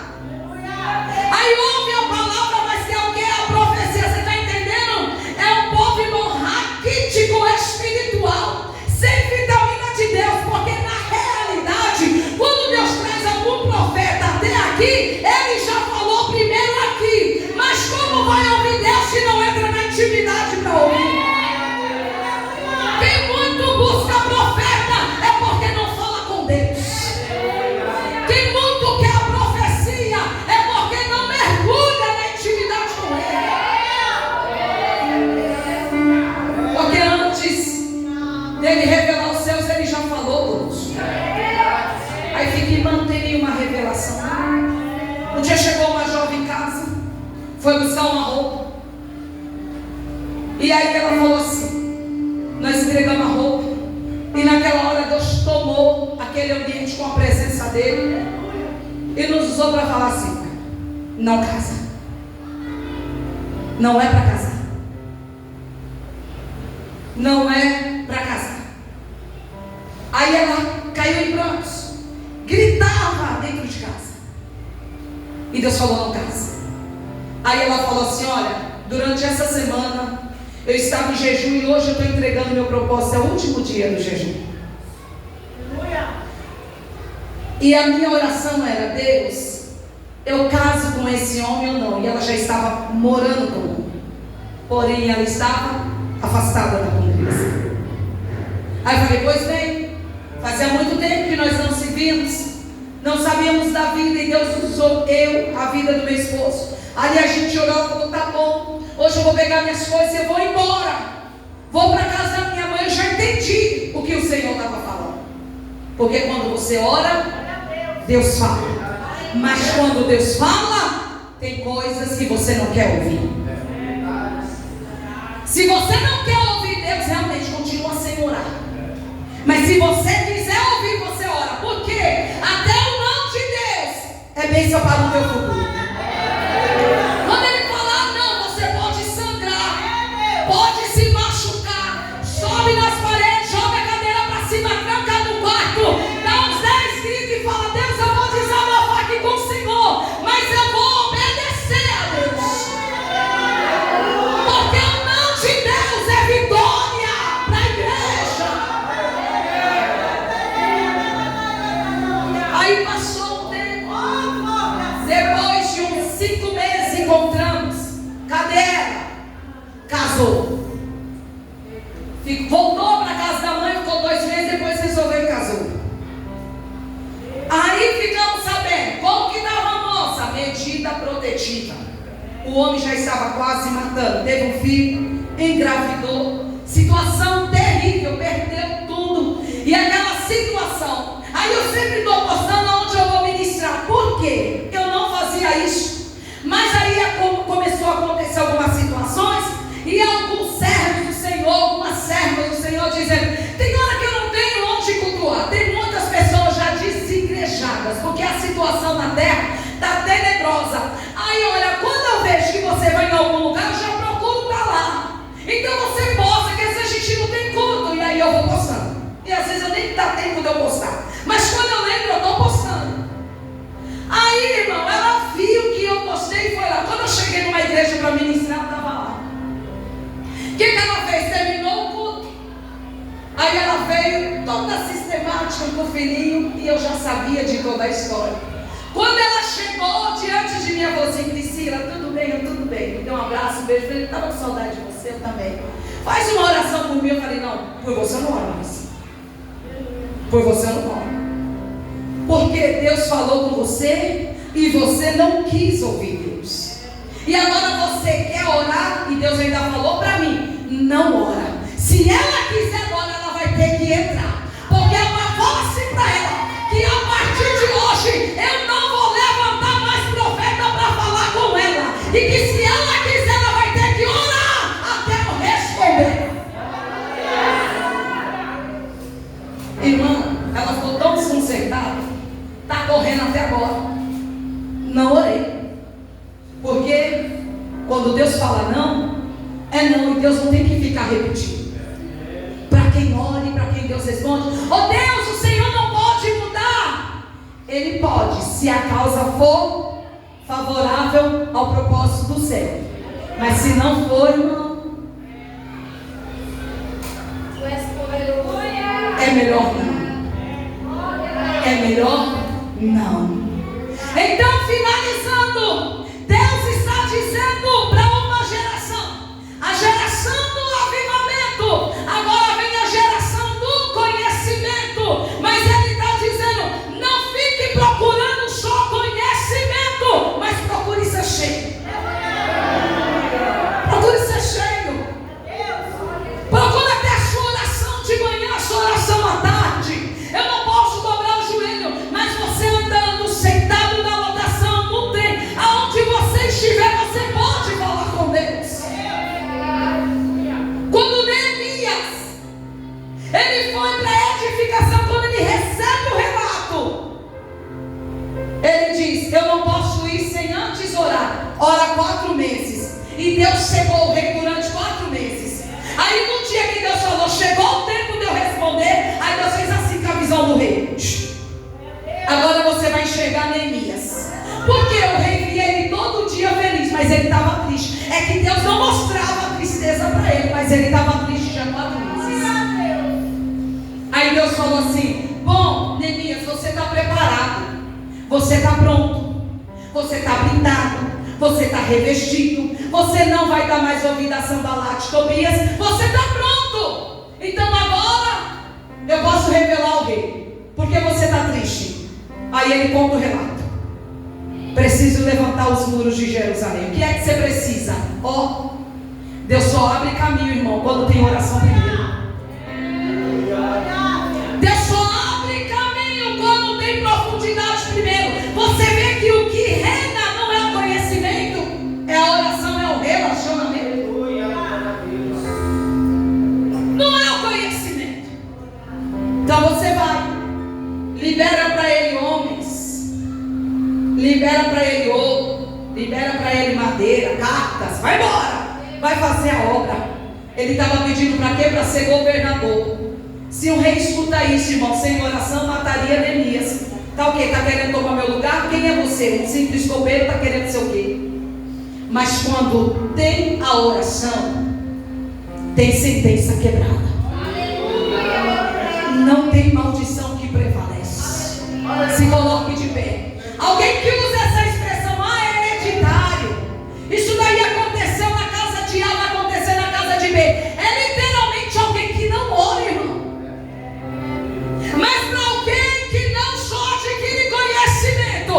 Aí ouve a palavra, mas quer o que? A profecia. Você está entendendo? É um povo, irmão, raquítico espiritual, sem vitamina de Deus. Porque na realidade, quando Deus traz algum profeta até aqui, Ele já falou primeiro aqui. Mas como vai ouvir Deus se não entra na intimidade para ouvir? Quem muito busca profeta é porque não fala com Deus. Quem muito quer a profecia é porque não mergulha na intimidade com Ele. Porque antes dele revelar os seus, Ele já falou todos. Aí fica mantendo uma revelação. Um dia chegou uma jovem em casa, foi buscar uma roupa. E aí ela falou assim, nós entregamos a roupa, e naquela hora Deus tomou aquele ambiente com a presença dele e nos usou para falar assim: não casa, não é para casar, não é para casar. Aí ela caiu em prantos, gritava dentro de casa, e Deus falou: não casa. Aí ela falou assim: olha, durante essa semana eu estava em jejum e hoje eu estou entregando meu propósito, é o último dia do jejum. E a minha oração era: Deus, eu caso com esse homem ou não? E ela já estava morando comigo, porém ela estava afastada da congregação. Aí eu falei: pois bem, fazia muito tempo que nós não se vimos, não sabíamos da vida, e Deus usou a vida do meu esposo. Ali a gente orou, falou: tá bom, hoje eu vou pegar minhas coisas e eu vou embora, vou para casa da minha mãe. Eu já entendi o que o Senhor estava falando, porque quando você ora, Deus fala. Mas quando Deus fala, tem coisas que você não quer ouvir. Se você não quer ouvir Deus, realmente continua sem orar. Mas se você quiser ouvir, você ora. Porque até o não de Deus é bênção para o teu futuro. Quando Ele falar não, você pode sangrar, pode se machucar, sobe nas paredes, joga a cadeira para cima, tranca no quarto, dá uns 10 gritos e fala: Deus, eu vou desabafar aqui com o Senhor, mas eu vou obedecer a Deus. Porque o não de Deus é vitória para a igreja. Aí passou um tempo, depois de uns 5 meses encontramos. Cadê ela? Casou. Voltou para casa da mãe, ficou 2 meses, depois resolveu e casou. Aí ficamos sabendo como que estava a moça, medida protetiva. O homem já estava quase matando, teve um filho, engravidou, situação terrível, perdeu tudo. E aquela situação, aí eu sempre estou postando onde eu vou ministrar. Por quê? Eu não fazia isso. Mas aí começou a acontecer algumas situações, e alguns servos do Senhor, algumas servas do Senhor dizendo: tem hora que eu não tenho onde cultuar. Tem muitas pessoas já desigrejadas, porque a situação na terra está tenebrosa. Aí olha, quando eu vejo que você vai em algum lugar, eu já procuro estar lá. Então você posta, que às vezes a gente não tem culto, e aí eu vou postando. E às vezes eu nem dá tempo de eu postar, mas quando eu lembro, eu estou postando. Aí, irmão, ela viu que eu postei e foi lá. Quando eu cheguei numa igreja para ministrar, Priscila, tudo bem? Tudo bem. Me deu um abraço, um beijo. Falei, estava com saudade de você, eu também. Faz uma oração por mim. Eu falei, não, por você eu não oro mais. Por você eu não oro. Porque Deus falou com você e você não quis ouvir Deus. E agora você quer orar e Deus ainda falou para mim, não ora. Se ela quiser agora, ela vai ter que entrar. Porque é uma voz para ela, que a partir de hoje eu não vou levantar mais profeta para falar com ela. E que se ela quiser, ela vai ter que orar até eu responder. Irmã, ela ficou tão desconcertada, está correndo até agora. Não orei. Porque quando Deus fala não, é não, e Deus não tem que ficar repetindo. Para quem ora e para quem Deus responde, oh Deus, o Senhor não pode mudar. Ele pode, se a causa for favorável ao propósito do céu. Mas se não for, irmão, é melhor não. É melhor não. Então, finalizando, Deus está dizendo para uma geração, a geração do avivamento, agora vem a geração do conhecimento, mas Ele está dizendo, não fique procurando só conhecimento, mas procure ser cheio. Procure ser cheio. Procure ter a sua oração de manhã, a sua oração à tarde. Eu não posso dobrar o joelho, mas você andando, sentado na lotação, não tem. Aonde você estiver, você pode falar com Deus. Quando Neemias, ele foi para a edificação, quando ele recebe o relato, ele diz, eu não posso ir sem antes orar. Ora 4 meses. E Deus chegou o rei durante 4 meses. Aí no dia que Deus falou, chegou o tempo de eu responder, aí Deus fez assim com a visão do rei. Agora você vai enxergar Neemias. Porque o rei via ele todo dia feliz, mas ele estava triste. É que Deus não mostrava a tristeza para ele, mas ele estava triste já 4 meses. Aí Deus falou assim, bom, Neemias, você está preparado, você está pronto, você está blindado, você está revestido, você não vai dar mais ouvido a Sanbalate, Tobias, você está pronto. Então agora eu posso revelar ao rei, porque você está triste. Aí ele conta o relato. Preciso levantar os muros de Jerusalém. O que é que você precisa? Deus só abre caminho, irmão, quando tem oração primeiro. Deus só abre caminho quando tem profundidade primeiro. Você vê que o que reina não é o conhecimento, é a oração, é o relacionamento. Não é o conhecimento. Então você vai, libera para ele homens, libera para ele ouro, libera para ele madeira, cartas, vai embora, vai fazer a obra. Ele estava pedindo para quê? Para ser governador. Se um rei escuta isso, irmão, sem oração, mataria Neemias. Tá o quê? Está querendo tomar meu lugar? Quem é você? Um simples copeiro está querendo ser o quê? Mas quando tem a oração, tem sentença quebrada. Não tem maldição que prevalece. Se coloque de pé. Alguém que usa essa expressão, é hereditário. Isso daí aconteceu na casa de A, vai acontecer na casa de B. É literalmente alguém que não ora, irmão. Mas para alguém que não só adquire conhecimento,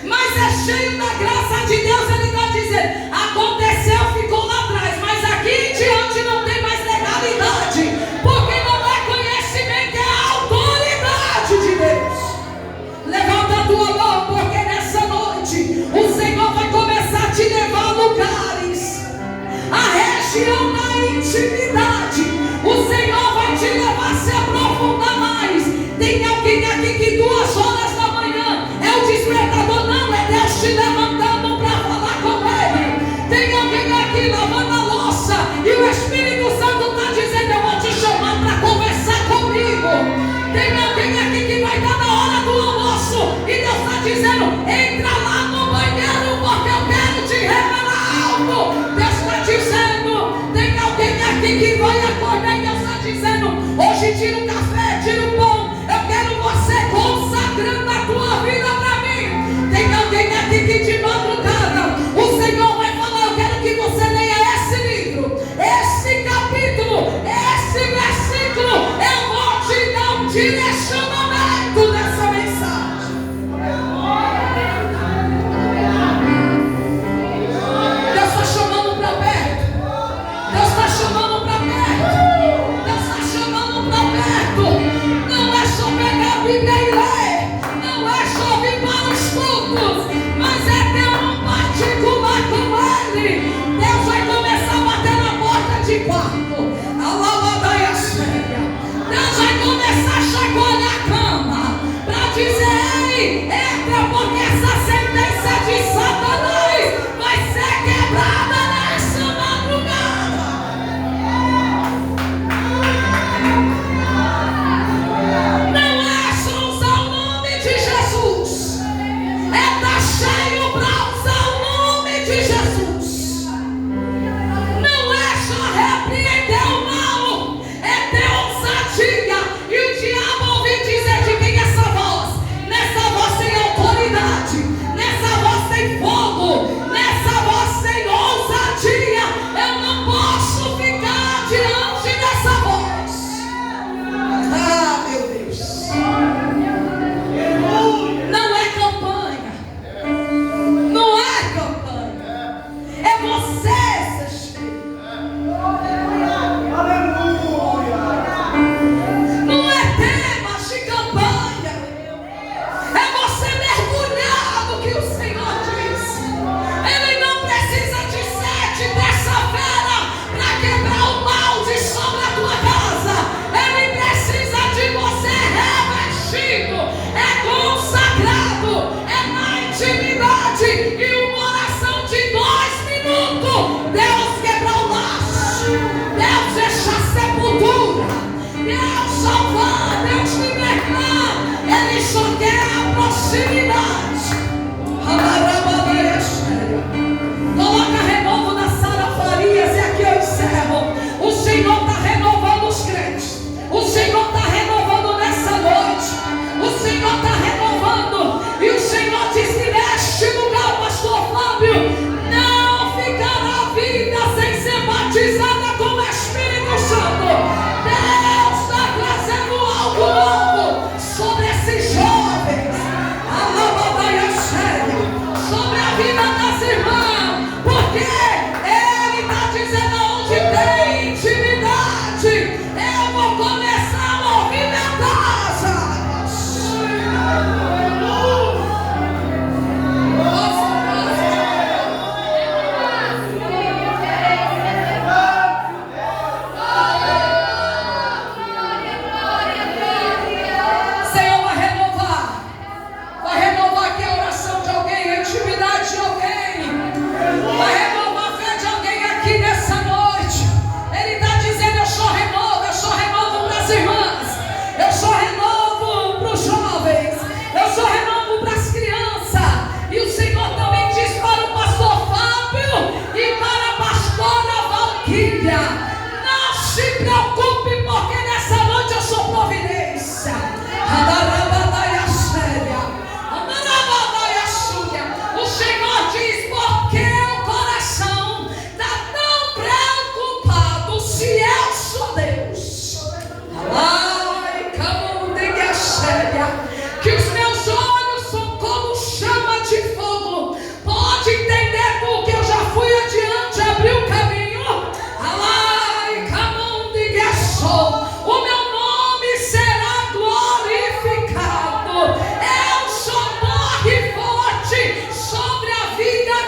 mas é cheio da graça de Deus, ele está dizendo, aconteceu, ficou lá atrás, mas aqui em diante não tem mais legalidade, porque não é conhecimento, é a autoridade de Deus. Levanta a tua mão, porque nessa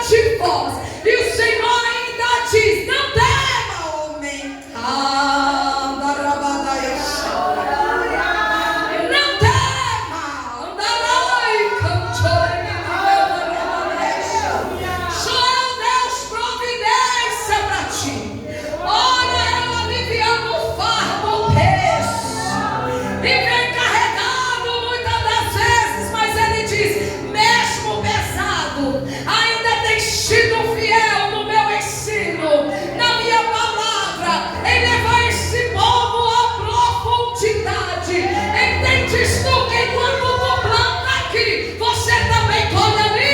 de vós. E o Senhor ainda diz: não tema, homem. Não tema. Só é o Deus providência para ti. Olha, eu aliviando o fardo, o peso. E vem carregado muitas das vezes, mas ele diz: mesmo pesado, ainda tem sido fiel no meu ensino, na minha palavra, em levar esse povo à profundidade. Entendes tu que enquanto tu planta aqui, você também colhe ali?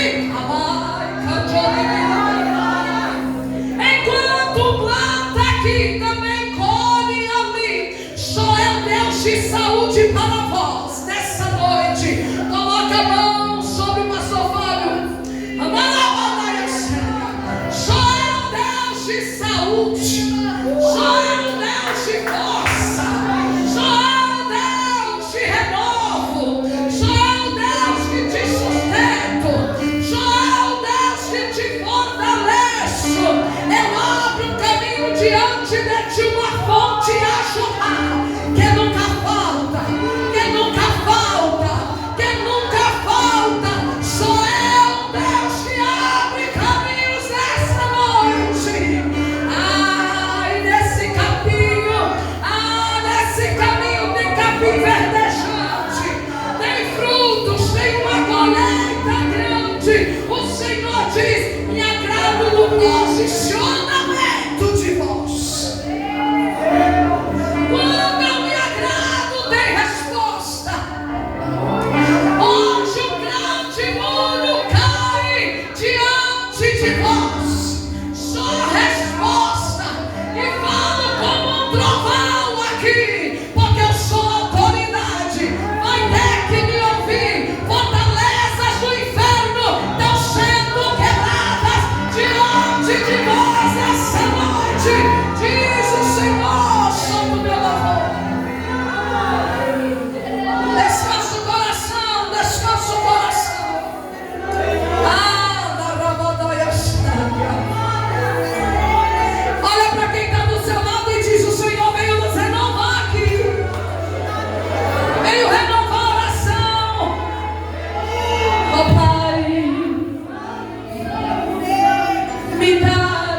Enquanto planta aqui, também colhe ali. Só é o Deus de saúde para vós nessa noite. Coloca a mão sobre o pastor Fábio. Só é o Deus de saúde. Só é o Deus de força. Só é o Deus de renovo. Só é o Deus que te sustento. Só é o Deus que te fortalece. Eu abro um caminho diante de ti, uma fonte a jorrar, que nunca falta, que nunca falta, que nunca falta. Só é o Deus que abre caminhos nessa noite. E nesse caminho tem capim verdejante, tem frutos, tem uma colheita grande. O Senhor diz: me agrado no posicionamento de vós. Quando eu me agrado, tem resposta. Hoje um grande muro cai diante de vós.